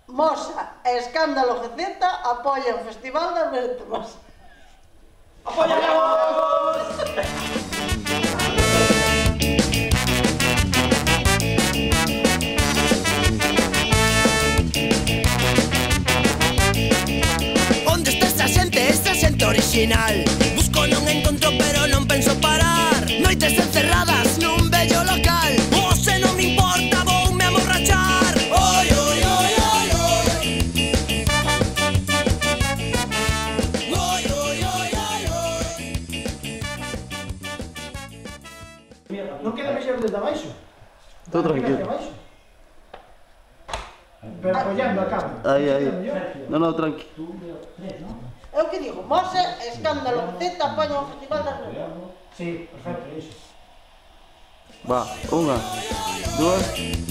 Mosa e Escándalo GZ apoian o Festival das Bertemas. ¡Apoyamos! Onde está esa xente original? Busco non encontro pero non penso parar. Noites encerradas nun bello local. O se non me importa voume amorrachar. Oi, oi, oi, oi, oi. Oi, oi, oi, oi, oi. Non queda mexer desde abaixo? Todo tranquilo. Pero apoyando a cabo. Aí. Non, tranqui. É o que digo, Mosa e Escándalo GZ apoian o Festival das Bertemas. Sí, perfecto, iso. Va, 1, 2...